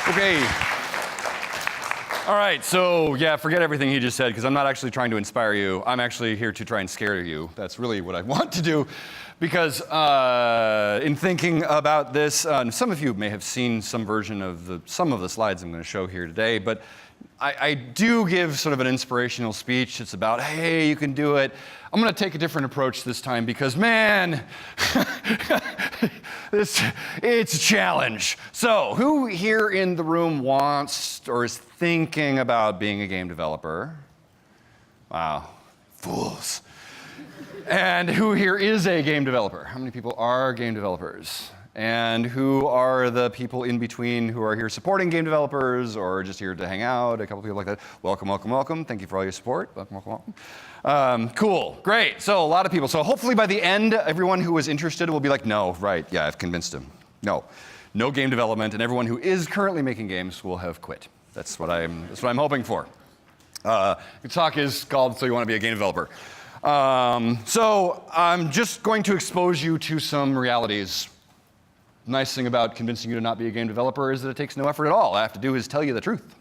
Okay. All right, so yeah, forget everything he just said, because I'm not actually trying to inspire you. I'm actually here to try and scare you. That's really what I want to do, because in thinking about this, some of you may have seen some version of some of the slides I'm going to show here today, but I do give sort of an inspirational speech. It's about, hey, you can do it. I'm going to take a different approach this time because, man, it's a challenge. So who here in the room wants or is thinking about being a game developer? Wow, fools. And who here is a game developer? How many people are game developers? And who are the people in between who are here supporting game developers or just here to hang out? A couple people like that. Welcome, welcome, welcome. Thank you for all your support. Welcome, welcome, welcome. Cool, great. So a lot of people. So hopefully by the end, everyone who was interested will be like, no, right, yeah, I've convinced him. No game development, and everyone who is currently making games will have quit. That's what I'm hoping for. The talk is called So You Want to Be a Game Developer. So I'm just going to expose you to some realities. Nice thing about convincing you to not be a game developer is that it takes no effort at all. All I have to do is tell you the truth.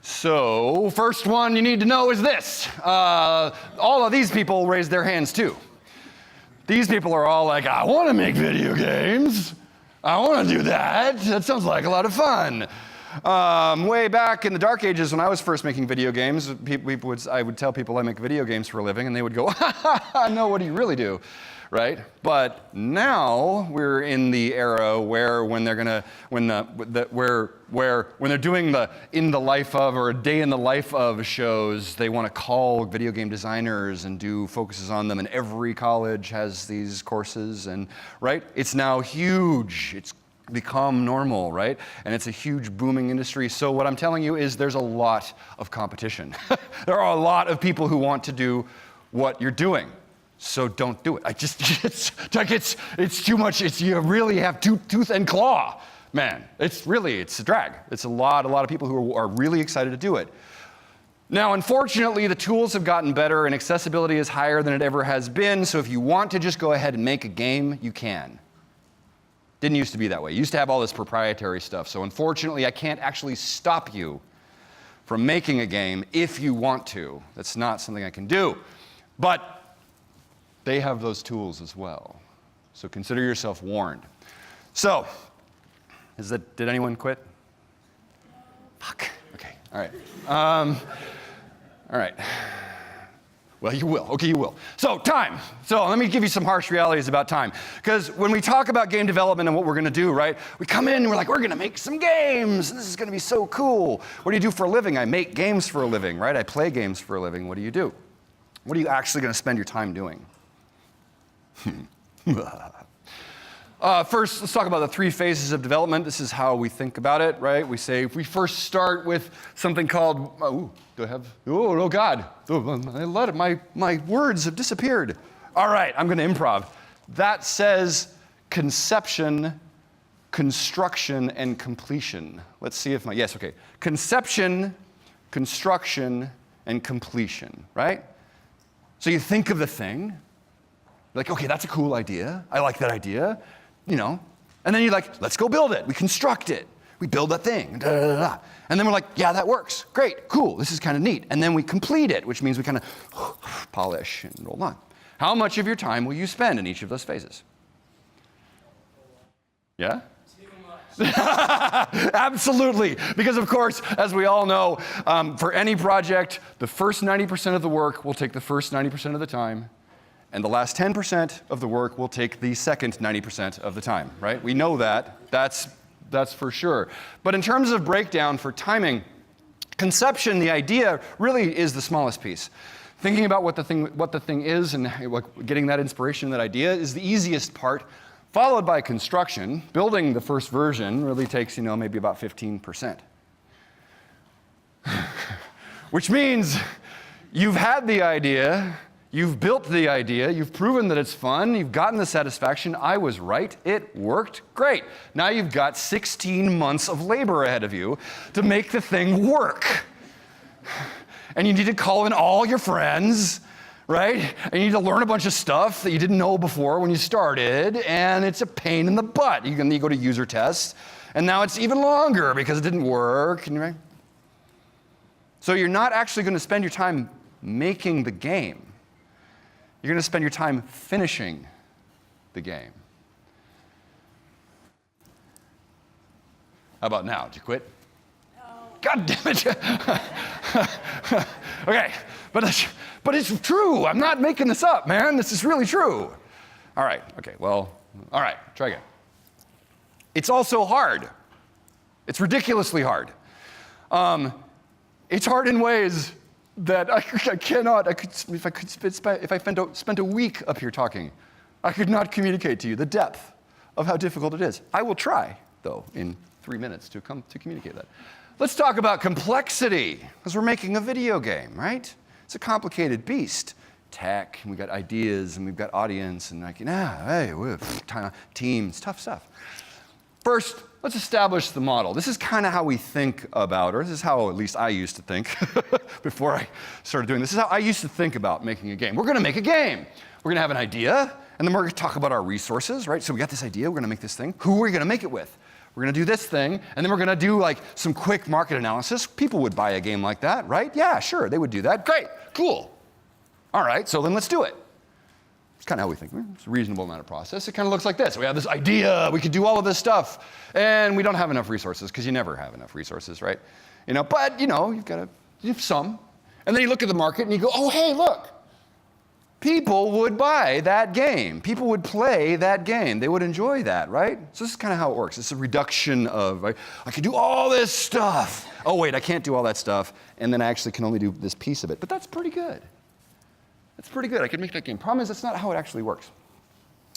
So, first one you need to know is this. All of these people raised their hands too. These people are all like, I want to make video games. I want to do that. That sounds like a lot of fun. Way back in the dark ages when I was first making video games, I would tell people I make video games for a living, and they would go, no, what do you really do? Right? But now we're in the era where when they're doing the in the life of or a day in the life of shows, they want to call video game designers and do focuses on them, and every college has these courses, and right? It's now huge. It's become normal, right? And it's a huge booming industry. So what I'm telling you is there's a lot of competition. There are a lot of people who want to do what you're doing. So don't do it. It's too much. You really have tooth and claw, man. It's a drag. It's a lot of people who are really excited to do it. Now, unfortunately, the tools have gotten better and accessibility is higher than it ever has been. So if you want to just go ahead and make a game, you can. Didn't used to be that way. You used to have all this proprietary stuff. So unfortunately, I can't actually stop you from making a game if you want to. That's not something I can do. But they have those tools as well. So consider yourself warned. So, did anyone quit? Fuck. Okay, all right. All right. Well, you will. Okay, you will. So, time. So, let me give you some harsh realities about time. Because when we talk about game development and what we're going to do, right, we come in and we're like, we're going to make some games. And this is going to be so cool. What do you do for a living? I make games for a living, right? I play games for a living. What do you do? What are you actually going to spend your time doing? First, let's talk about the 3 phases of development. This is how we think about it, right? We say if we first start with something called, oh God, my words have disappeared. All right, I'm going to improv. That says conception, construction, and completion. Let's see if yes, okay. Conception, construction, and completion, right? So you think of the thing. Like, okay, that's a cool idea. I like that idea, And then you're like, let's go build it. We construct it. We build that thing. Da, da, da, da. And then we're like, yeah, that works. Great, cool. This is kind of neat. And then we complete it, which means we kind of polish and roll on. How much of your time will you spend in each of those phases? Yeah? Absolutely. Because, of course, as we all know, for any project, the first 90% of the work will take the first 90% of the time. And the last 10% of the work will take the second 90% of the time, right? We know that. That's for sure. But in terms of breakdown for timing, conception, the idea, really is the smallest piece. Thinking about what the thing is and getting that inspiration, that idea, is the easiest part, followed by construction. Building the first version really takes, maybe about 15%. Which means you've had the idea, you've built the idea, you've proven that it's fun, you've gotten the satisfaction, I was right, it worked, great. Now you've got 16 months of labor ahead of you to make the thing work. And you need to call in all your friends, right? And you need to learn a bunch of stuff that you didn't know before when you started, and it's a pain in the butt. You go to user tests, And now it's even longer because it didn't work. So you're not actually going to spend your time making the game. You're going to spend your time finishing the game. How about now? Did you quit? No. God damn it. Okay, but it's true. I'm not making this up, man. This is really true. All right, okay, well, all right, try again. It's also hard. It's ridiculously hard. It's hard in ways that I cannot, if I spent a week up here talking, I could not communicate to you the depth of how difficult it is. I will try, though, in 3 minutes to communicate that. Let's talk about complexity, because we're making a video game, right? It's a complicated beast. Tech, and we've got ideas, and we've got audience, and teams, tough stuff. First, let's establish the model. This is kind of how we think about, or this is how at least I used to think before I started doing this. This is how I used to think about making a game. We're going to make a game. We're going to have an idea, and then we're going to talk about our resources, right? So we got this idea, we're going to make this thing. Who are we going to make it with? We're going to do this thing, and then we're going to do like some quick market analysis. People would buy a game like that, right? Yeah, sure, they would do that. Great, cool. All right, so then let's do it. It's kind of how we think. It's a reasonable amount of process. It kind of looks like this. We have this idea, we could do all of this stuff, and we don't have enough resources, because you never have enough resources, right? But you have some. And then you look at the market and you go, oh, hey, look. People would buy that game. People would play that game. They would enjoy that, right? So this is kind of how it works. It's a reduction of, right? I can do all this stuff. Oh, wait, I can't do all that stuff, and then I actually can only do this piece of it. But that's pretty good. That's pretty good. I can make that game. Problem is, that's not how it actually works,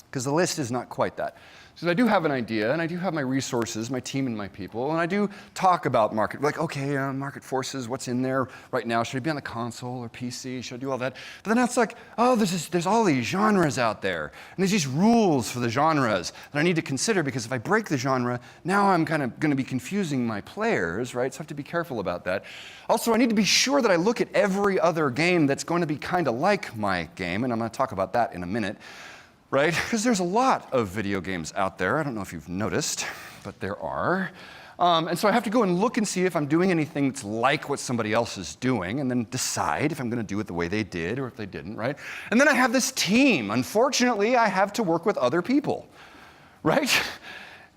because the list is not quite that. So I do have an idea, and I do have my resources, my team and my people, and I do talk about market. Like, okay, market forces, what's in there right now? Should I be on the console or PC? Should I do all that? But then it's like, oh, there's all these genres out there, and there's these rules for the genres that I need to consider, because if I break the genre, now I'm kind of going to be confusing my players, right? So I have to be careful about that. Also, I need to be sure that I look at every other game that's going to be kind of like my game, and I'm going to talk about that in a minute. Right? Because there's a lot of video games out there. I don't know if you've noticed, but there are. And so I have to go and look and see if I'm doing anything that's like what somebody else is doing, and then decide if I'm going to do it the way they did or if they didn't, right? And then I have this team. Unfortunately, I have to work with other people, right?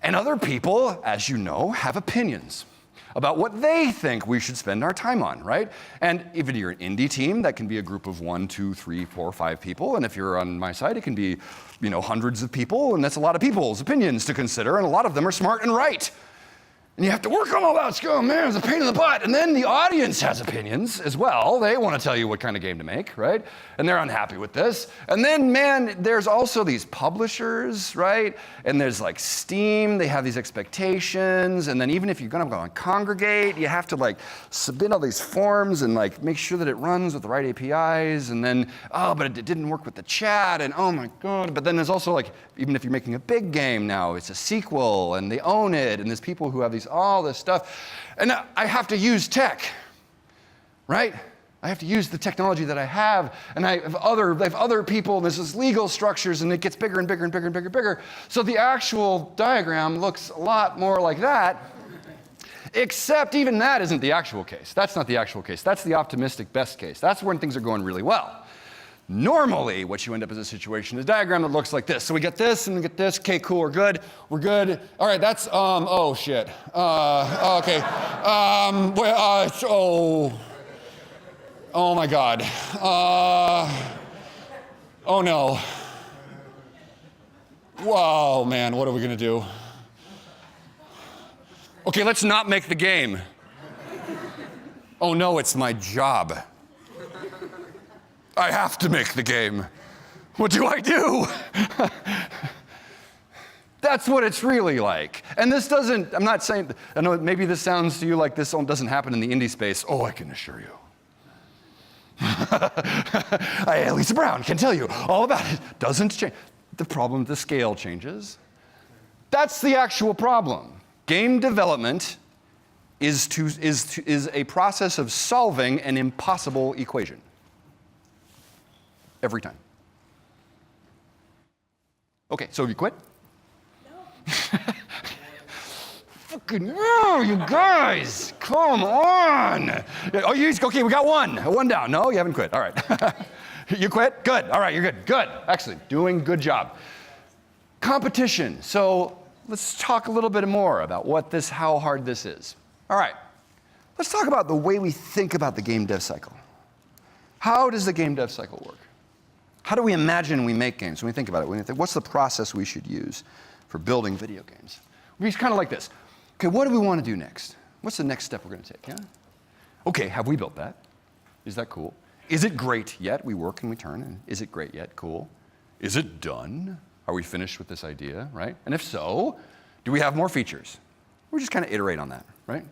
And other people, as you know, have opinions about what they think we should spend our time on, right? And if you're an indie team, that can be a group of 1, 2, 3, 4, 5 people. And if you're on my side, it can be, hundreds of people. And that's a lot of people's opinions to consider. And a lot of them are smart and right. And you have to work on all that. Oh, man, it's a pain in the butt. And then the audience has opinions as well. They want to tell you what kind of game to make, right? And they're unhappy with this. And then, man, there's also these publishers, right? And there's like Steam. They have these expectations. And then even if you're going to go and congregate, you have to like submit all these forms and like make sure that it runs with the right APIs. And then, oh, but it didn't work with the chat. And oh my God. But then there's also like, even if you're making a big game now, it's a sequel and they own it. And there's people who have all this stuff. And I have to use tech, right? I have to use the technology that I have, and I have other people, and there's this legal structures, and it gets bigger and bigger and bigger and bigger and bigger. So the actual diagram looks a lot more like that, except even that isn't the actual case. That's not the actual case. That's the optimistic best case. That's when things are going really well. Normally, what you end up is a situation, is a diagram that looks like this. So we get this, and we get this. Okay, cool, we're good. We're good. All right, that's, oh, shit. Okay. Oh, my God. Oh, no. Whoa, man, what are we going to do? Okay, let's not make the game. Oh, no, it's my job. I have to make the game. What do I do? That's what it's really like. And this doesn't, I'm not saying, I know maybe this sounds to you like this doesn't happen in the indie space. Oh, I can assure you. Lisa Brown can tell you all about it. Doesn't change. The problem, the scale changes. That's the actual problem. Game development is a process of solving an impossible equation. Every time. Okay, so have you quit? No. Oh, you guys, come on. Oh, okay, we got one. One down. No, you haven't quit. All right. You quit? Good. All right, you're good. Good. Excellent. Doing good job. Competition. So let's talk a little bit more about how hard this is. All right. Let's talk about the way we think about the game dev cycle. How does the game dev cycle work? How do we imagine we make games? When we think about it, when we think, what's the process we should use for building video games? It's kind of like this. Okay, what do we want to do next? What's the next step we're going to take? Yeah? Okay, have we built that? Is that cool? Is it great yet? We work and we turn, and is it great yet? Cool. Is it done? Are we finished with this idea, right? And if so, do we have more features? We just kind of iterate on that, right?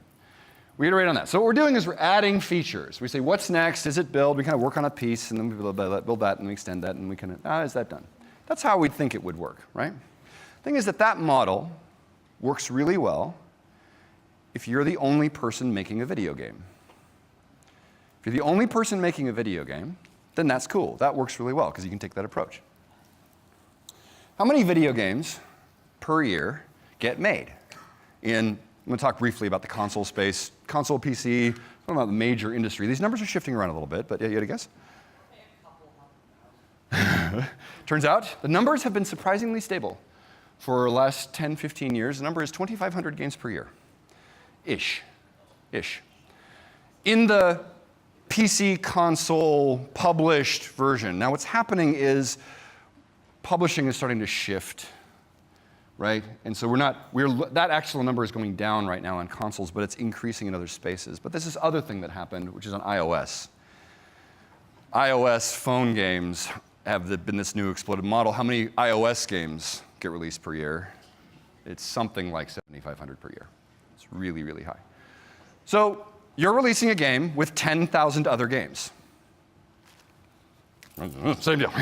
We iterate on that. So what we're doing is we're adding features. We say, what's next? Is it build? We kind of work on a piece, and then we build that, and we extend that, and we kind of, is that done? That's how we'd think it would work, right? The thing is that model works really well if you're the only person making a video game. If you're the only person making a video game, then that's cool. That works really well, because you can take that approach. How many video games per year get made? I'm going to talk briefly about the console space, console PC, about the major industry. These numbers are shifting around a little bit, but you had a guess? Turns out the numbers have been surprisingly stable. For the last 10, 15 years, the number is 2,500 games per year. Ish. In the PC console published version, now what's happening is publishing is starting to shift, right? And so that actual number is going down right now on consoles, but it's increasing in other spaces. But there's this other thing that happened, which is on iOS. iOS phone games have been this new exploded model. How many iOS games get released per year? It's something like 7,500 per year. It's really, really high. So you're releasing a game with 10,000 other games. Same deal,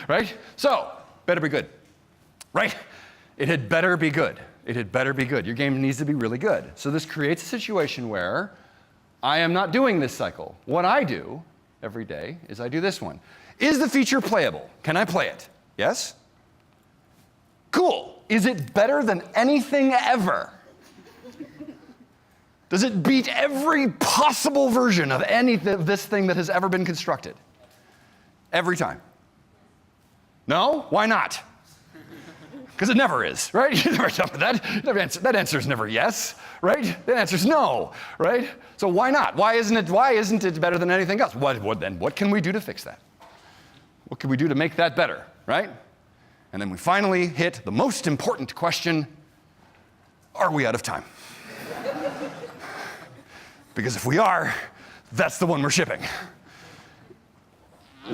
right? So, better be good, right? It had better be good. It had better be good. Your game needs to be really good. So this creates a situation where I am not doing this cycle. What I do every day is I do this one. Is the feature playable? Can I play it? Yes? Cool. Is it better than anything ever? Does it beat every possible version of this thing that has ever been constructed? Every time. No? Why not? Because it never is, right? You never tell me that. That answer is never yes, right? The answer is no, right? So why not? Why isn't it better than anything else? What can we do to fix that? What can we do to make that better, right? And then we finally hit the most important question: are we out of time? Because if we are, that's the one we're shipping.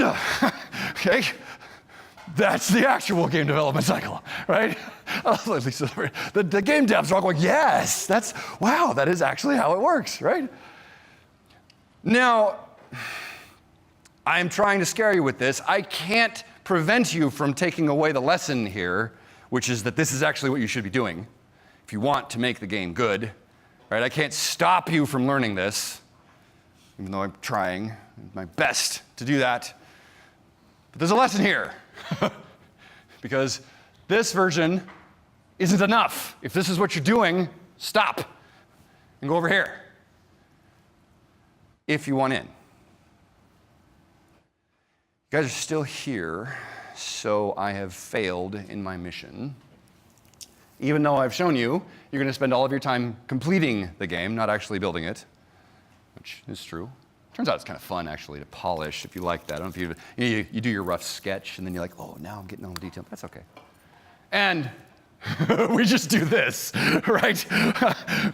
Okay? That's the actual game development cycle, right? At least the game devs are all going, yes, wow, that is actually how it works, right? Now, I'm trying to scare you with this. I can't prevent you from taking away the lesson here, which is that this is actually what you should be doing if you want to make the game good, right? I can't stop you from learning this, even though I'm trying my best to do that. But there's a lesson here. Because this version isn't enough. If this is what you're doing, stop and go over here if you want in. You guys are still here, so I have failed in my mission. Even though I've shown you, you're going to spend all of your time completing the game, not actually building it, which is true. Turns out it's kind of fun, actually, to polish if you like that. I don't know if you do your rough sketch, and then you're like, oh, now I'm getting all the detail. That's okay. And we just do this, right?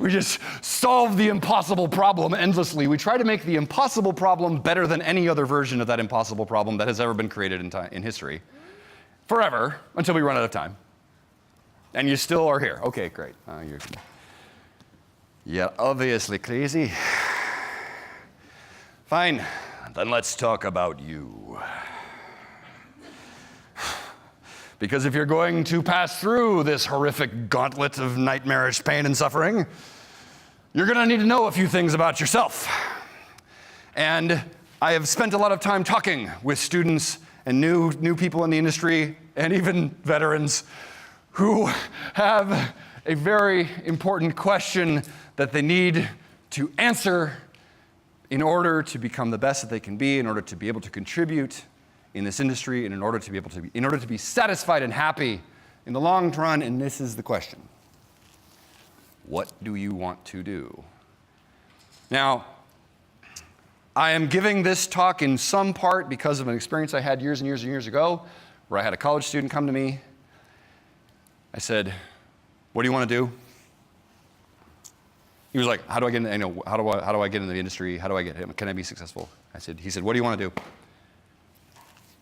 We just solve the impossible problem endlessly. We try to make the impossible problem better than any other version of that impossible problem that has ever been created in history. Forever, until we run out of time. And you still are here. Okay, great. You're obviously crazy. Fine, then let's talk about you. Because if you're going to pass through this horrific gauntlet of nightmarish pain and suffering, you're going to need to know a few things about yourself. And I have spent a lot of time talking with students and new people in the industry, and even veterans who have a very important question that they need to answer in order to become the best that they can be, in order to be able to contribute in this industry, and in order to be satisfied and happy in the long run. And this is the question: what do you want to do? Now, I am giving this talk in some part because of an experience I had years and years and years ago, where I had a college student come to me. I said, "What do you want to do?" He was like, "How do I get in, how do I get into the industry? Can I be successful?" He said, "What do you want to do?"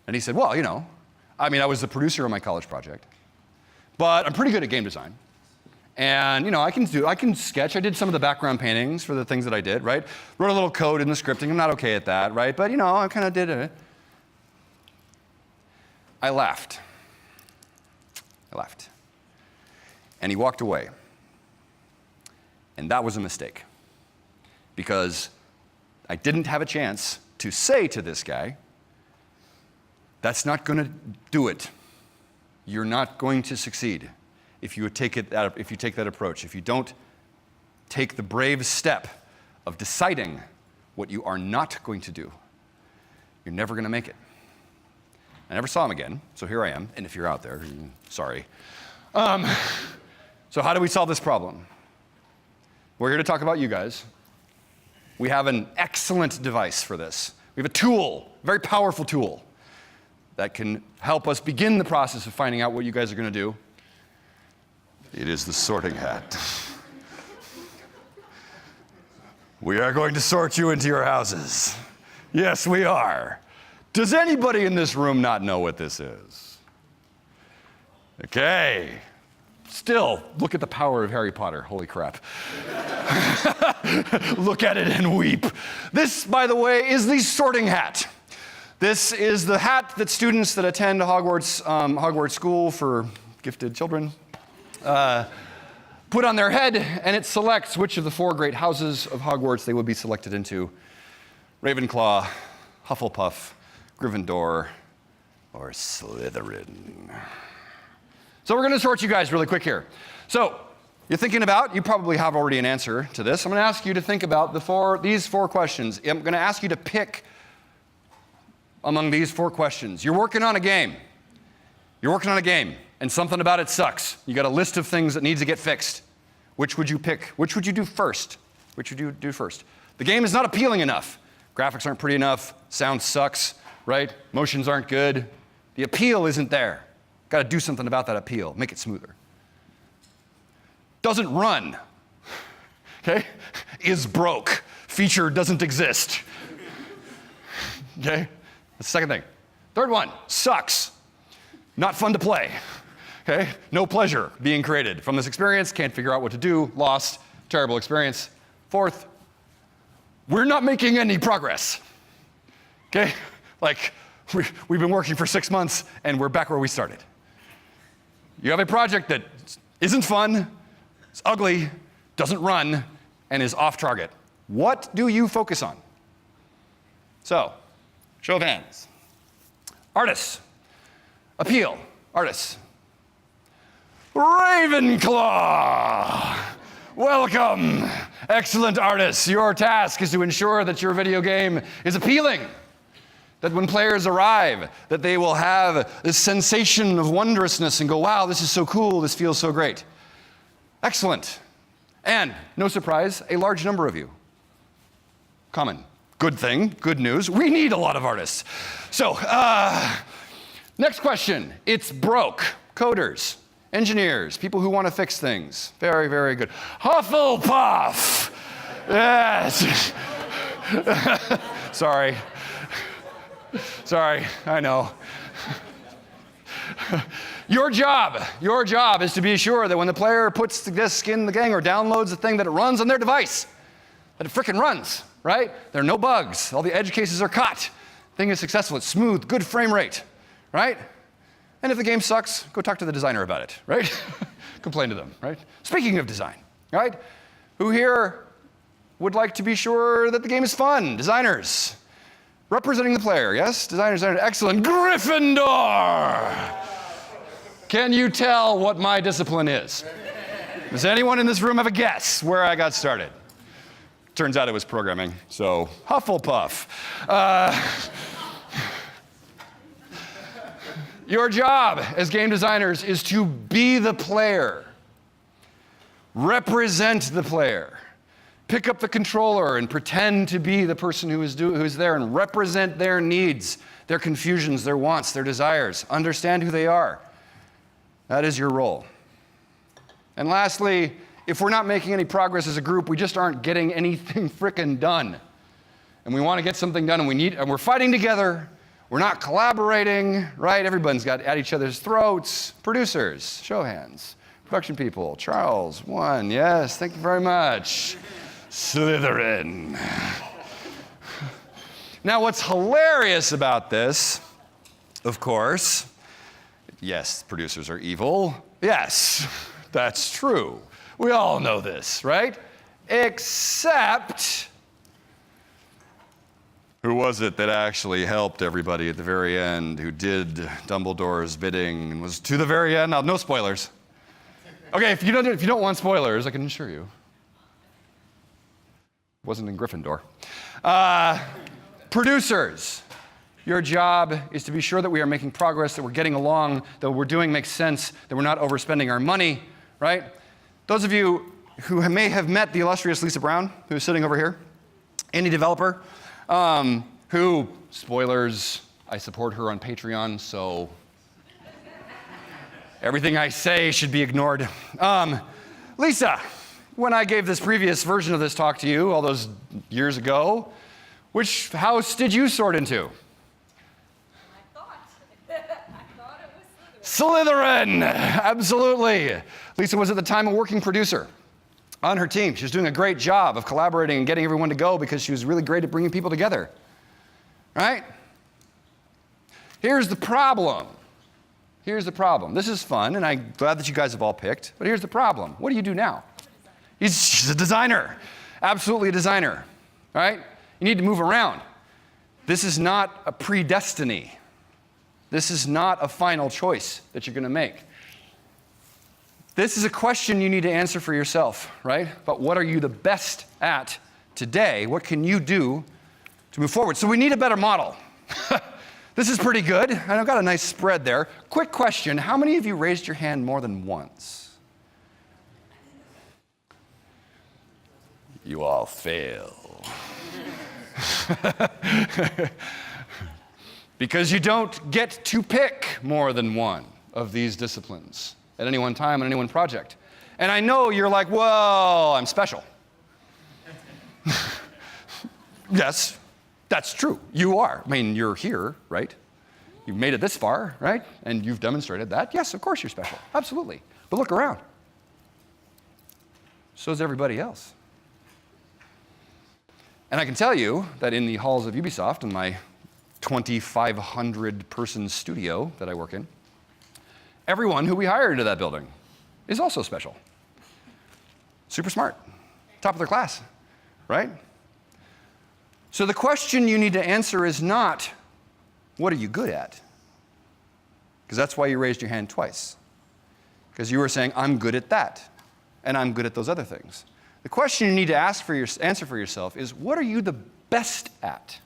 And he said, "Well, I was the producer on my college project, but I'm pretty good at game design. And, I can sketch. I did some of the background paintings for the things that I did, right? Wrote a little code in the scripting. I'm not okay at that, right? But, I kind of did it." I laughed. And he walked away. And that was a mistake, because I didn't have a chance to say to this guy, "That's not going to do it. You're not going to succeed if you take that approach. If you don't take the brave step of deciding what you are not going to do, you're never going to make it." I never saw him again, so here I am. And if you're out there, sorry. So how do we solve this problem? We're here to talk about you guys. We have an excellent device for this. We have a tool, a very powerful tool, that can help us begin the process of finding out what you guys are going to do. It is the sorting hat. We are going to sort you into your houses. Yes, we are. Does anybody in this room not know what this is? Okay. Still, look at the power of Harry Potter. Holy crap. Look at it and weep. This, by the way, is the sorting hat. This is the hat that students that attend Hogwarts School for Gifted Children put on their head, and it selects which of the 4 great houses of Hogwarts they would be selected into: Ravenclaw, Hufflepuff, Gryffindor, or Slytherin. So we're going to sort you guys really quick here. So you're thinking about, you probably have already an answer to this. I'm going to ask you to think about these 4 questions. I'm going to ask you to pick among these 4 questions. You're working on a game. And something about it sucks. You got a list of things that need to get fixed. Which would you pick? Which would you do first? The game is not appealing enough. Graphics aren't pretty enough. Sound sucks, right? Motions aren't good. The appeal isn't there. Got to do something about that appeal. Make it smoother. Doesn't run. Okay? Is broke. Feature doesn't exist. Okay? That's the second thing. Third one, sucks. Not fun to play. Okay? No pleasure being created from this experience. Can't figure out what to do. Lost. Terrible experience. Fourth, we're not making any progress. Okay? Like, we've been working for 6 months and we're back where we started. You have a project that isn't fun, it's ugly, doesn't run, and is off target. What do you focus on? So, show of hands. Artists. Appeal. Artists. Ravenclaw. Welcome. Excellent artists. Your task is to ensure that your video game is appealing. That when players arrive, that they will have this sensation of wondrousness and go, "Wow, this is so cool, this feels so great." Excellent. And, no surprise, a large number of you. Common. Good thing, good news. We need a lot of artists. So, next question. It's broke. Coders, engineers, people who want to fix things. Very, very good. Hufflepuff. Yes. Sorry, I know. Your job is to be sure that when the player puts the disc in the game or downloads the thing, that it runs on their device. That it frickin' runs, right? There are no bugs. All the edge cases are caught. Thing is successful. It's smooth, good frame rate, right? And if the game sucks, go talk to the designer about it, right? Complain to them, right? Speaking of design, right? Who here would like to be sure that the game is fun? Designers. Representing the player, yes? Designers, excellent. Gryffindor! Can you tell what my discipline is? Does anyone in this room have a guess where I got started? Turns out it was programming, so Hufflepuff. Your job as game designers is to be the player, represent the player, pick up the controller and pretend to be the person who's there and represent their needs, their confusions, their wants, their desires, understand who they are. That is your role. And lastly, if we're not making any progress as a group, we just aren't getting anything frickin' done. And we want to get something done, and we're fighting together. We're not collaborating, right? Everyone's got at each other's throats. Producers, show of hands. Production people, Charles, one, yes, thank you very much. Slytherin. Now, what's hilarious about this, of course, yes, producers are evil. Yes, that's true. We all know this, right? Except, who was it that actually helped everybody at the very end, who did Dumbledore's bidding and was to the very end? Now, no spoilers. Okay, if you don't want spoilers, I can assure you. Wasn't in Gryffindor. Producers, your job is to be sure that we are making progress, that we're getting along, that what we're doing makes sense, that we're not overspending our money, right? Those of you who may have met the illustrious Lisa Brown, who's sitting over here, indie developer, who, spoilers, I support her on Patreon, so everything I say should be ignored. Lisa, when I gave this previous version of this talk to you all those years ago, which house did you sort into? I thought it was Slytherin. Slytherin, absolutely. Lisa was at the time a working producer on her team. She was doing a great job of collaborating and getting everyone to go because she was really great at bringing people together, right? Here's the problem. Here's the problem. This is fun, and I'm glad that you guys have all picked, but here's the problem. What do you do now? She's a designer, absolutely a designer, right? You need to move around. This is not a predestiny. This is not a final choice that you're going to make. This is a question you need to answer for yourself, right? But what are you the best at today? What can you do to move forward? So we need a better model. This is pretty good. I've got a nice spread there. Quick question. How many of you raised your hand more than once? You all fail. Because you don't get to pick more than one of these disciplines at any one time on any one project. And I know you're like, well, I'm special. Yes, that's true. You are. I mean, you're here, right? You've made it this far, right? And you've demonstrated that. Yes, of course you're special. Absolutely. But look around. So is everybody else. And I can tell you that in the halls of Ubisoft, in my 2,500 person studio that I work in, everyone who we hire into that building is also special. Super smart, top of their class, right? So the question you need to answer is not, what are you good at? Because that's why you raised your hand twice. Because you were saying, I'm good at that, and I'm good at those other things. The question you need to answer for yourself is, what are you the best at?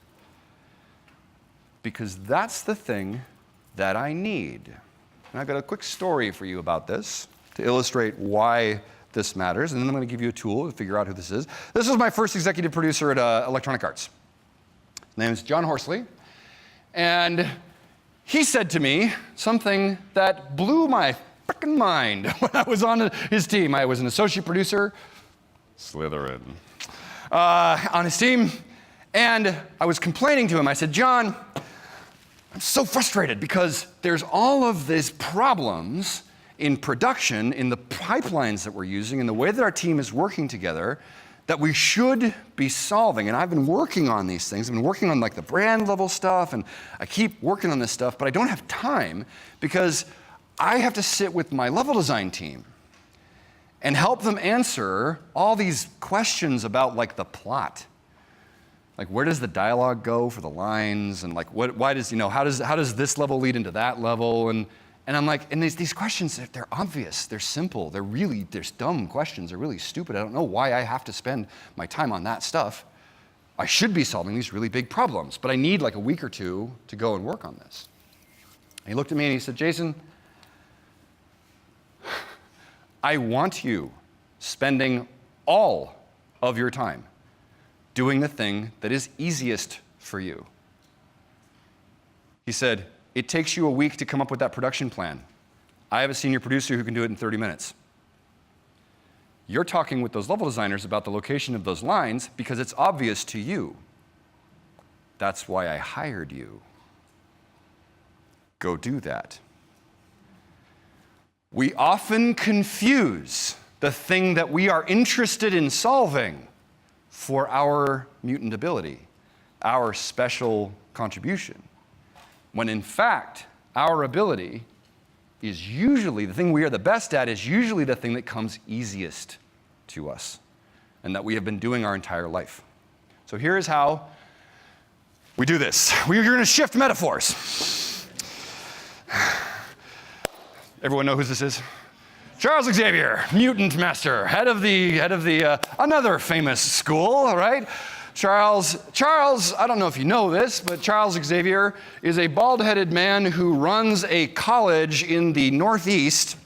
Because that's the thing that I need. And I've got a quick story for you about this to illustrate why this matters, and then I'm going to give you a tool to figure out who this is. This was my first executive producer at Electronic Arts. His name is John Horsley, and he said to me something that blew my frickin' mind when I was on his team. I was an associate producer, Slytherin, on his team, and I was complaining to him. I said, John, I'm so frustrated because there's all of these problems in production, in the pipelines that we're using, in the way that our team is working together, that we should be solving. And I've been working on these things. I've been working on like the brand level stuff, and I keep working on this stuff, but I don't have time because I have to sit with my level design team and help them answer all these questions about like the plot. Like, where does the dialogue go for the lines, and like, why does, how does this level lead into that level, and And I'm like, and these questions, they're obvious, they're simple, they're dumb questions, they're really stupid. I don't know why I have to spend my time on that stuff. I should be solving these really big problems, but I need like a week or two to go and work on this. And he looked at me and he said, Jason, I want you spending all of your time doing the thing that is easiest for you. He said, it takes you a week to come up with that production plan. I have a senior producer who can do it in 30 minutes. You're talking with those level designers about the location of those lines because it's obvious to you. That's why I hired you. Go do that. We often confuse the thing that we are interested in solving for our mutant ability, our special contribution, when in fact, our ability is usually, the thing we are the best at is usually the thing that comes easiest to us and that we have been doing our entire life. So here is how we do this. We're going to shift metaphors. Everyone know who this is? Charles Xavier, mutant master, head of another famous school, right? Charles, I don't know if you know this, but Charles Xavier is a bald-headed man who runs a college in the Northeast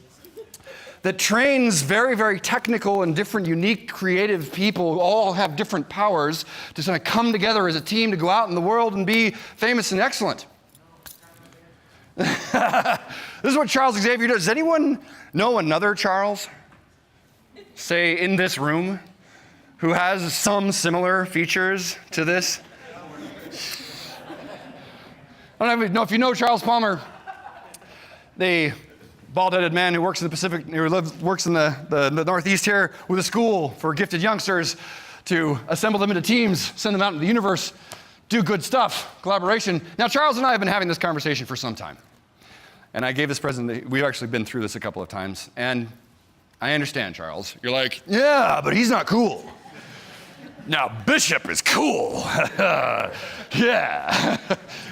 that trains very, very technical and different, unique, creative people, all have different powers to kind of come together as a team to go out in the world and be famous and excellent. This is what Charles Xavier does. Does anyone know another Charles, say, in this room, who has some similar features to this? I don't know if you know Charles Palmer, the bald-headed man who works in the Pacific, works in the Northeast here with a school for gifted youngsters to assemble them into teams, send them out into the universe, do good stuff, collaboration. Now, Charles and I have been having this conversation for some time. And I gave this presentation, we've actually been through this a couple of times, and I understand, Charles. You're like, yeah, but he's not cool. Now, Bishop is cool. Yeah.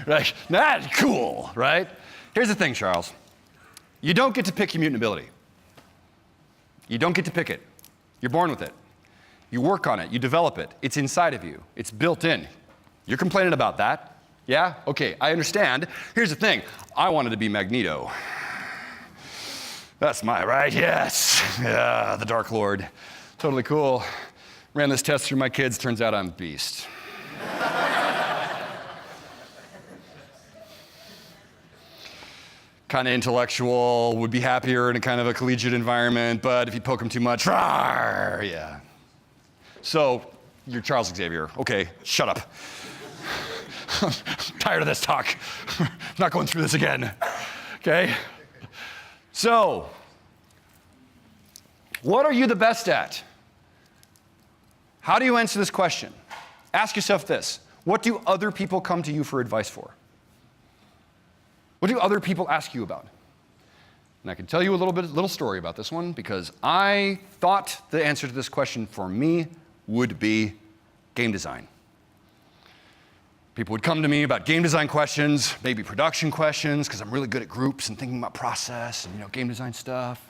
Right? That's cool, right? Here's the thing, Charles. You don't get to pick your mutant ability. You don't get to pick it. You're born with it. You work on it. You develop it. It's inside of you. It's built in. You're complaining about that? Yeah? Okay, I understand. Here's the thing. I wanted to be Magneto. That's right? Yes. Yeah, the Dark Lord. Totally cool. Ran this test through my kids. Turns out I'm a beast. Kind of intellectual, would be happier in a kind of a collegiate environment, but if you poke him too much, rawr, yeah. So, you're Charles Xavier. Okay, shut up. I'm tired of this talk. I'm not going through this again. Okay? So, what are you the best at? How do you answer this question? Ask yourself this. What do other people come to you for advice for? What do other people ask you about? And I can tell you a little story about this one because I thought the answer to this question for me would be game design. People would come to me about game design questions, maybe production questions, because I'm really good at groups and thinking about process and game design stuff.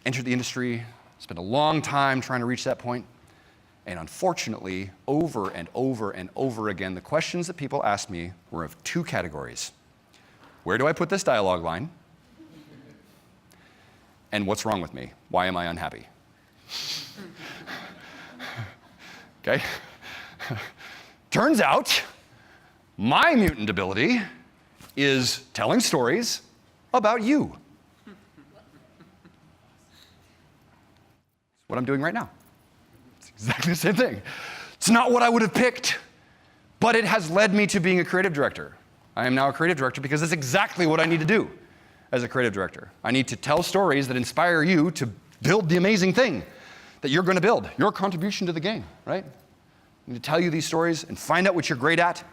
Entered the industry, spent a long time trying to reach that point. And unfortunately, over and over and over again, the questions that people asked me were of two categories. Where do I put this dialogue line? And what's wrong with me? Why am I unhappy? Okay? Turns out, my mutant ability is telling stories about you. What I'm doing right now. It's exactly the same thing. It's not what I would have picked, but it has led me to being a creative director. I am now a creative director because that's exactly what I need to do as a creative director. I need to tell stories that inspire you to build the amazing thing that you're going to build, your contribution to the game, right? I need to tell you these stories and find out what you're great at,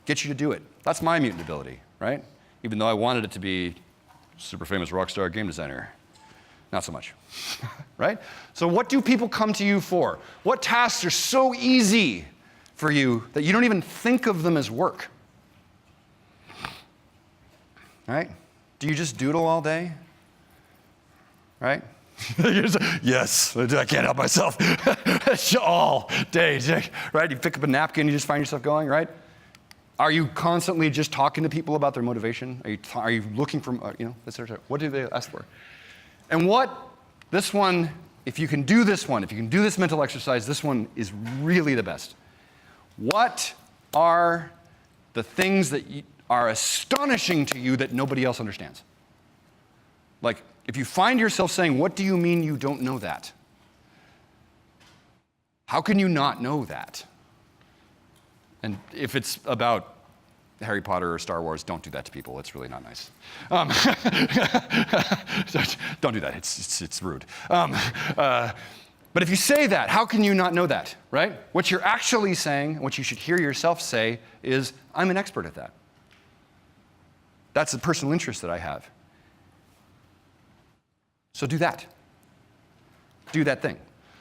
get you to do it. That's my mutant ability, right? Even though I wanted it to be super famous rock star game designer. Not so much, right? So what do people come to you for? What tasks are so easy for you that you don't even think of them as work? Right? Do you just doodle all day? Right? Yes, I can't help myself. All day, right? You pick up a napkin, you just find yourself going, right? Are you constantly just talking to people about their motivation? Are you looking for, etc.? What do they ask for? And this one, if you can do this mental exercise, this one is really the best. What are the things that are astonishing to you that nobody else understands? Like, if you find yourself saying, what do you mean you don't know that? How can you not know that? And if it's about Harry Potter or Star Wars, don't do that to people. It's really not nice. Don't do that. It's rude. But if you say that, how can you not know that, right? What you're actually saying, what you should hear yourself say is, I'm an expert at that. That's the personal interest that I have. So do that. Do that thing.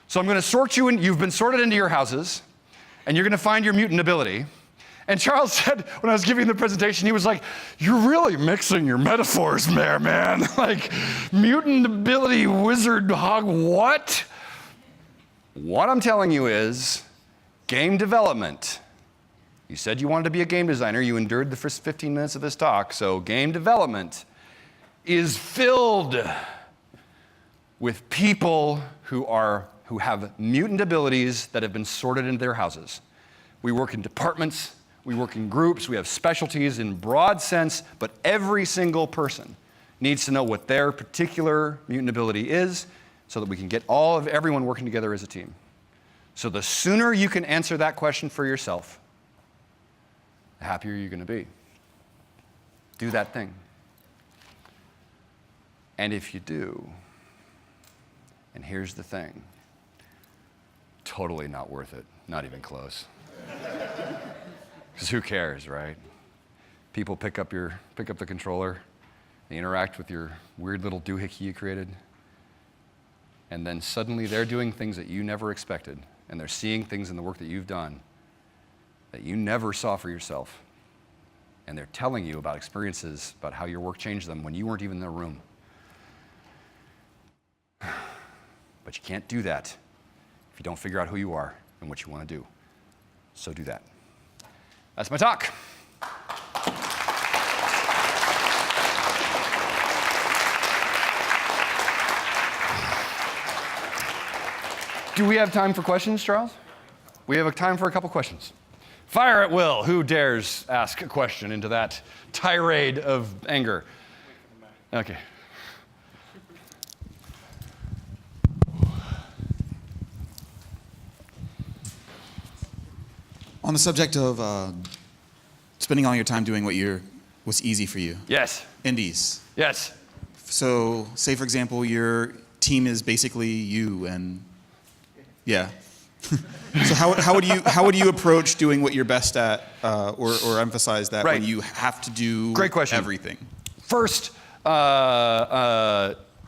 So I'm going to sort you in. You've been sorted into your houses, and you're going to find your mutant ability. And Charles said, when I was giving the presentation, he was like, you're really mixing your metaphors there, man. Like, mutant ability, wizard, hog, what? What I'm telling you is, game development. You said you wanted to be a game designer. You endured the first 15 minutes of this talk. So game development is filled with people who have mutant abilities that have been sorted into their houses. We work in departments, we work in groups, we have specialties in broad sense, but every single person needs to know what their particular mutant ability is so that we can get everyone working together as a team. So the sooner you can answer that question for yourself, the happier you're going to be. Do that thing. And if you do, and here's the thing, totally not worth it, not even close. Because who cares, right? People pick up the controller, they interact with your weird little doohickey you created, and then suddenly they're doing things that you never expected, and they're seeing things in the work that you've done that you never saw for yourself. And they're telling you about experiences, about how your work changed them when you weren't even in the room. But you can't do that if you don't figure out who you are and what you want to do. So do that. That's my talk. Do we have time for questions, Charles? We have time for a couple questions. Fire at will. Who dares ask a question into that tirade of anger? Okay. On the subject of spending all your time doing what's easy for you. Yes. Indies. Yes. So, say for example, your team is basically you, and yeah. So how would you approach doing what you're best at, or emphasize that when you have to do Great question. Everything? First,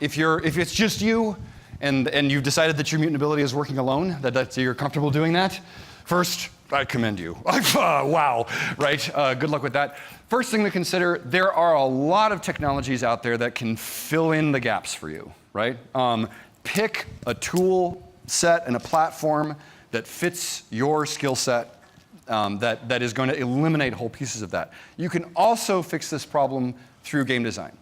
if it's just you, and you've decided that your mutant ability is working alone, that you're comfortable doing that, first, I commend you. Wow, right? Good luck with that. First thing to consider, there are a lot of technologies out there that can fill in the gaps for you, right? Pick a tool set and a platform that fits your skill set, that is going to eliminate whole pieces of that. You can also fix this problem through game design.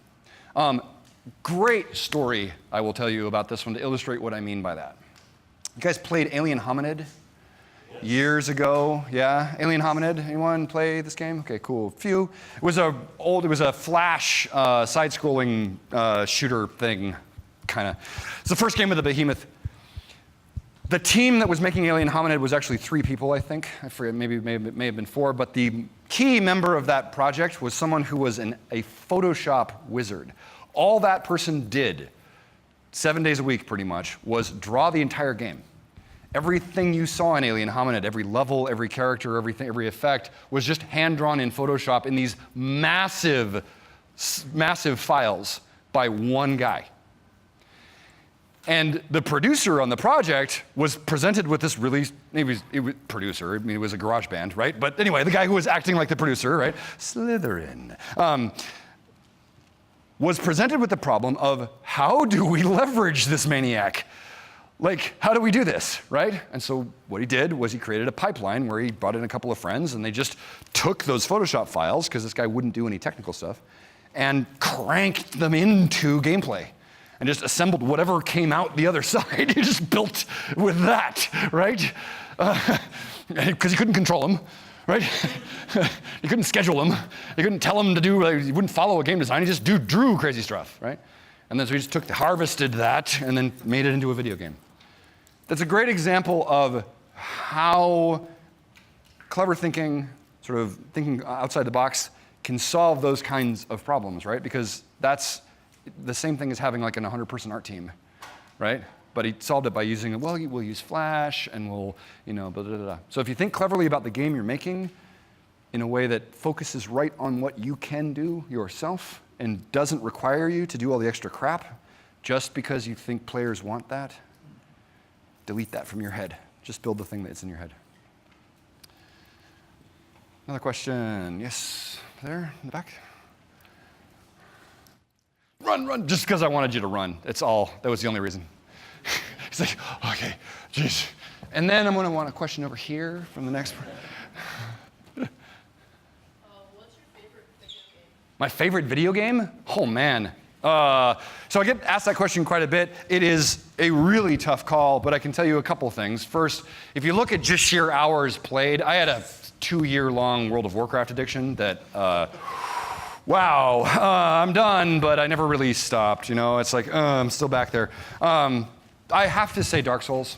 Great story I will tell you about this one to illustrate what I mean by that. You guys played Alien Hominid? Years ago, yeah. Alien Hominid, anyone play this game? Okay, cool. Few. It was a Flash side-scrolling shooter thing, kind of. It's the first game of the behemoth. The team that was making Alien Hominid was actually 3 people, I think. I forget, maybe may have been 4, but the key member of that project was someone who was a Photoshop wizard. All that person did, 7 days a week pretty much, was draw the entire game. Everything you saw in Alien Hominid, every level, every character, every effect, was just hand-drawn in Photoshop in these massive files by one guy. And the producer on the project was presented with this really, it was producer, I mean, it was a garage band, right? But anyway, the guy who was acting like the producer, right? Slytherin. was presented with the problem of how do we leverage this maniac? Like, how do we do this, right? And so what he did was he created a pipeline where he brought in a couple of friends and they just took those Photoshop files, because this guy wouldn't do any technical stuff, and cranked them into gameplay and just assembled whatever came out the other side. He just built with that, right? Because he couldn't control them, right? He couldn't schedule them. He couldn't tell them to do, he wouldn't follow a game design. He just drew crazy stuff, right? And then so he just harvested that and then made it into a video game. That's a great example of how clever thinking, sort of thinking outside the box, can solve those kinds of problems, right? Because that's the same thing as having like an 100-person art team, right? But he solved it by using, well, we'll use Flash and we'll, blah, blah, blah, blah. So if you think cleverly about the game you're making in a way that focuses right on what you can do yourself and doesn't require you to do all the extra crap just because you think players want that, delete that from your head. Just build the thing that's in your head. Another question. Yes, there in the back. Run, just because I wanted you to run. That's all. That was the only reason. He's like, okay, jeez. And then I'm going to want a question over here from the next one. What's your favorite video game? My favorite video game? Oh, man. So I get asked that question quite a bit. It is a really tough call, but I can tell you a couple things. First, if you look at just sheer hours played, I had a 2-year-long World of Warcraft addiction that, wow, I'm done, but I never really stopped. It's like, I'm still back there. I have to say Dark Souls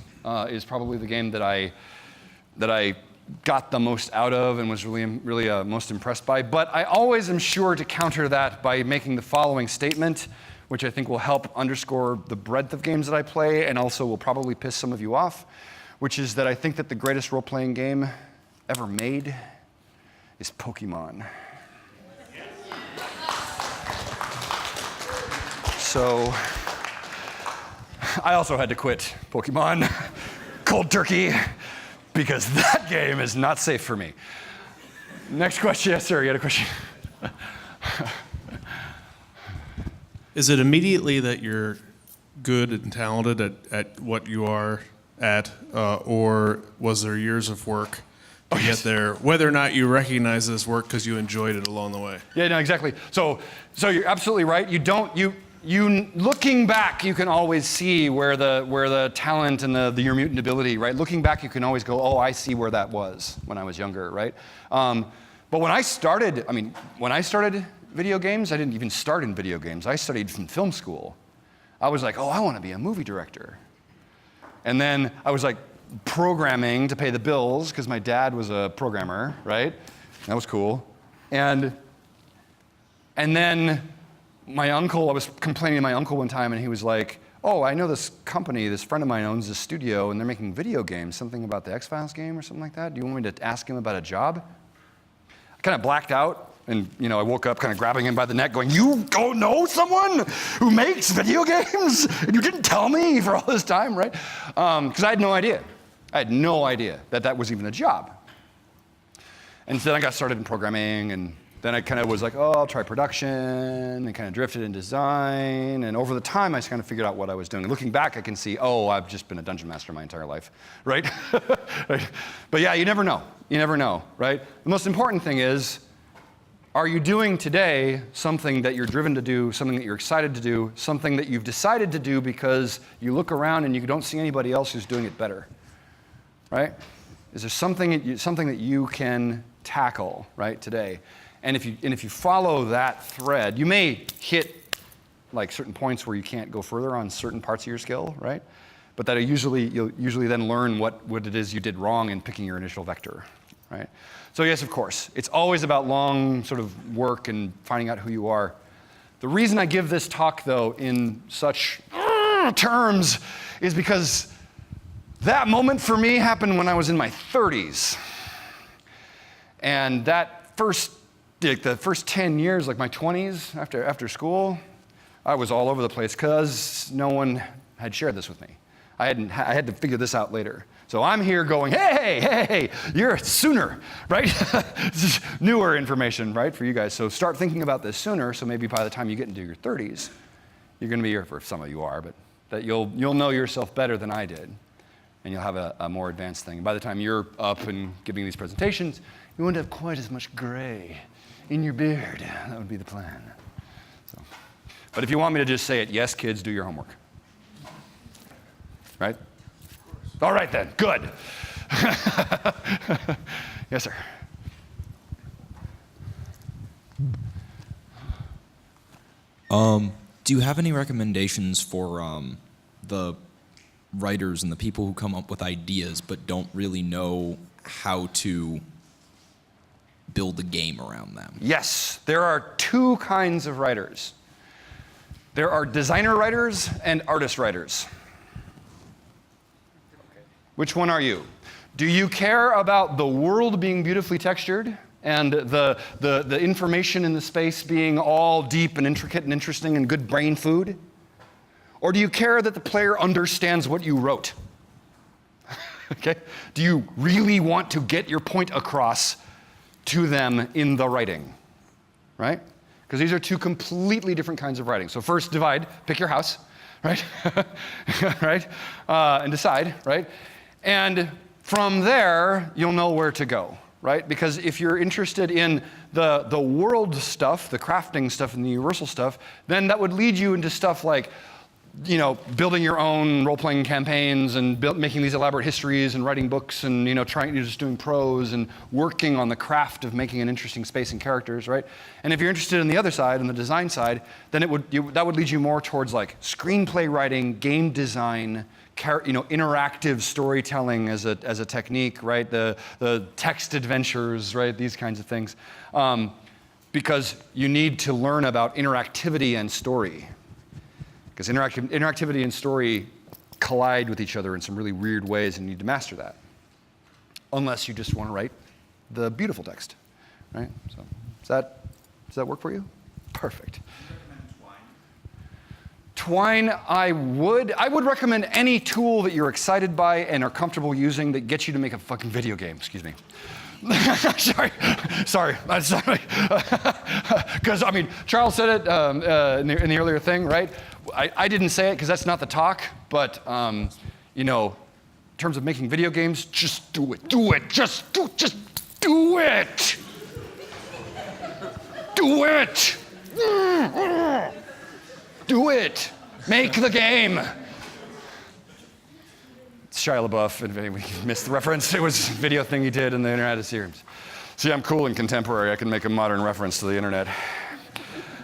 is probably the game that I got the most out of and was really most impressed by. But I always am sure to counter that by making the following statement, which I think will help underscore the breadth of games that I play and also will probably piss some of you off, which is that I think that the greatest role-playing game ever made is Pokemon. So I also had to quit Pokemon cold turkey because that game is not safe for me. Next question. Yes, sir, you had a question? Is it immediately that you're good and talented at what you are at, or was there years of work to get there, whether or not you recognize this work because you enjoyed it along the way? Yeah, no, exactly. So you're absolutely right. You looking back, you can always see where the talent and your mutant ability, right? Looking back, you can always go, oh, I see where that was when I was younger, right? But when I started video games, I didn't even start in video games. I studied from film school. I was like, oh, I want to be a movie director. And then I was like programming to pay the bills because my dad was a programmer, right? That was cool. And then I was complaining to my uncle one time, and he was like, oh, I know this company, this friend of mine owns this studio, and they're making video games, something about the X-Files game or something like that. Do you want me to ask him about a job? I kind of blacked out, and I woke up kind of grabbing him by the neck going, you don't know someone who makes video games? And you didn't tell me for all this time, right? Because I had no idea. I had no idea that was even a job. And then I got started in programming, and then I kind of was like, oh, I'll try production, and kind of drifted in design. And over the time, I just kind of figured out what I was doing. And looking back, I can see, oh, I've just been a dungeon master my entire life, right? Right? But yeah, you never know. You never know, right? The most important thing is, are you doing today something that you're driven to do, something that you're excited to do, something that you've decided to do because you look around and you don't see anybody else who's doing it better, right? Is there something that you can tackle, right, today? And if you follow that thread, you may hit like certain points where you can't go further on certain parts of your skill, right? But you'll usually then learn what it is you did wrong in picking your initial vector, right? So yes, of course, it's always about long sort of work and finding out who you are. The reason I give this talk, though, in such terms is because that moment for me happened when I was in my 30s. And that the first 10 years, like my 20s, after school, I was all over the place because no one had shared this with me. I had to figure this out later. So I'm here going, hey, you're a sooner, right? This is newer information, right, for you guys. So start thinking about this sooner, so maybe by the time you get into your 30s, you're going to be here, for some of you are, but that you'll know yourself better than I did, and you'll have a more advanced thing. By the time you're up and giving these presentations, you won't have quite as much gray in your beard. That would be the plan. So. But if you want me to just say it, yes, kids, do your homework. Right? All right then, good. Yes, sir. Do you have any recommendations for the writers and the people who come up with ideas but don't really know how to build a game around them? Yes, there are two kinds of writers. There are designer writers and artist writers. Which one are you? Do you care about the world being beautifully textured and the information in the space being all deep and intricate and interesting and good brain food? Or do you care that the player understands what you wrote? Okay? Do you really want to get your point across to them in the writing? Right? Because these are two completely different kinds of writing. So first, divide, pick your house, right? Right? And decide, right? And from there, you'll know where to go, right? Because if you're interested in the world stuff, the crafting stuff and the universal stuff, then that would lead you into stuff like, building your own role-playing campaigns and making these elaborate histories and writing books and, just doing prose and working on the craft of making an interesting space and characters, right? And if you're interested in the other side, on the design side, then that would lead you more towards like screenplay writing, game design, interactive storytelling as a technique, right? The text adventures, right? These kinds of things. Because you need to learn about interactivity and story. Because interactivity and story collide with each other in some really weird ways, and you need to master that. Unless you just want to write the beautiful text, right? So does that work for you? Perfect. Twine, I would recommend any tool that you're excited by and are comfortable using that gets you to make a fucking video game. Excuse me. Sorry. Because Charles said it in the earlier thing, right? I didn't say it because that's not the talk, but in terms of making video games, just do it. Just do it. Do it. Do it. Make the game. It's Shia LaBeouf, and we missed the reference. It was a video thing he did in the Internet of Series. See, I'm cool and contemporary. I can make a modern reference to the internet.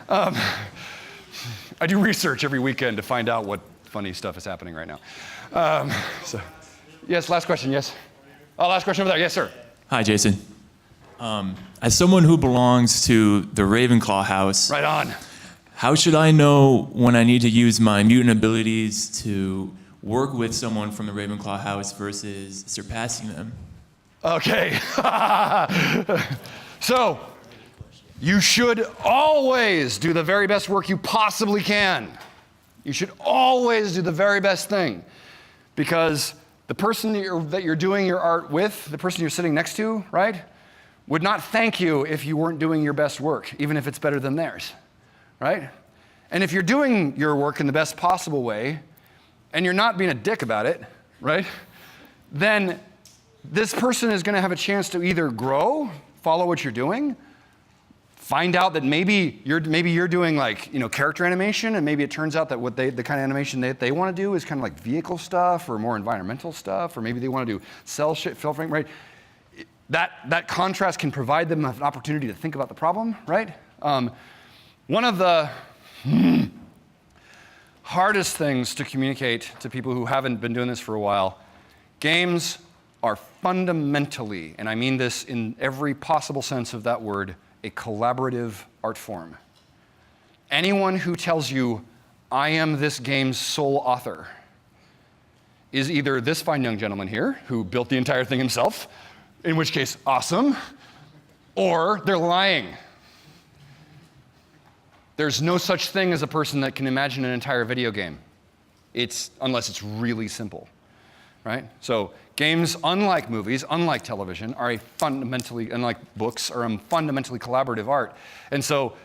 I do research every weekend to find out what funny stuff is happening right now. Yes, last question, yes. Oh, last question over there, yes, sir. Hi, Jason. As someone who belongs to the Ravenclaw house, Right on. how should I know when I need to use my mutant abilities to work with someone from the Ravenclaw house versus surpassing them? Okay. So, you should always do the very best work you possibly can. You should always do the very best thing. Because the person that you're doing your art with, the person you're sitting next to, right, would not thank you if you weren't doing your best work, even if it's better than theirs, right? And if you're doing your work in the best possible way, and you're not being a dick about it, right, then this person is going to have a chance to either grow, follow what you're doing, find out that maybe you're doing like character animation, and maybe it turns out that the kind of animation that they want to do is kind of like vehicle stuff or more environmental stuff, or maybe they want to do cell frame, right? That contrast can provide them an opportunity to think about the problem, right? One of the hardest things to communicate to people who haven't been doing this for a while, games are fundamentally, and I mean this in every possible sense of that word, a collaborative art form. Anyone who tells you, I am this game's sole author, is either this fine young gentleman here, who built the entire thing himself, in which case, awesome, or they're lying. There's no such thing as a person that can imagine an entire video game. unless it's really simple, right? So games, unlike movies, unlike television, unlike books, are a fundamentally collaborative art. And so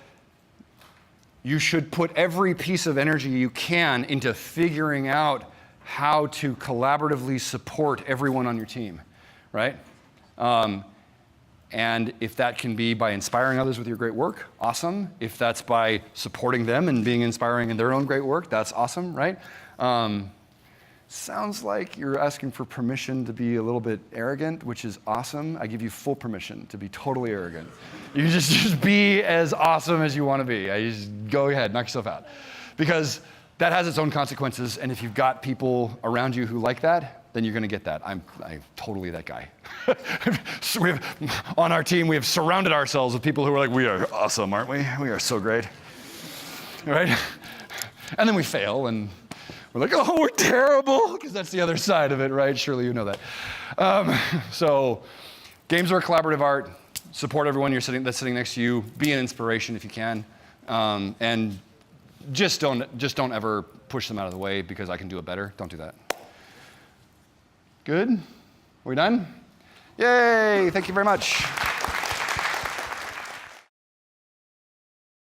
you should put every piece of energy you can into figuring out how to collaboratively support everyone on your team, right? And if that can be by inspiring others with your great work, awesome. If that's by supporting them and being inspiring in their own great work, that's awesome, right? Sounds like you're asking for permission to be a little bit arrogant, which is awesome. I give you full permission to be totally arrogant. You just be as awesome as you want to be. I just go ahead, knock yourself out. Because that has its own consequences, and if you've got people around you who like that, then you're going to get that. I'm totally that guy. So on our team, we have surrounded ourselves with people who are like, we are awesome, aren't we? We are so great, right? And then we fail, and we're like, oh, we're terrible, because that's the other side of it, right? Surely you know that. So games are a collaborative art. Support everyone that's sitting next to you. Be an inspiration if you can. And just don't ever push them out of the way because I can do it better. Don't do that. Good? We done? Yay, thank you very much.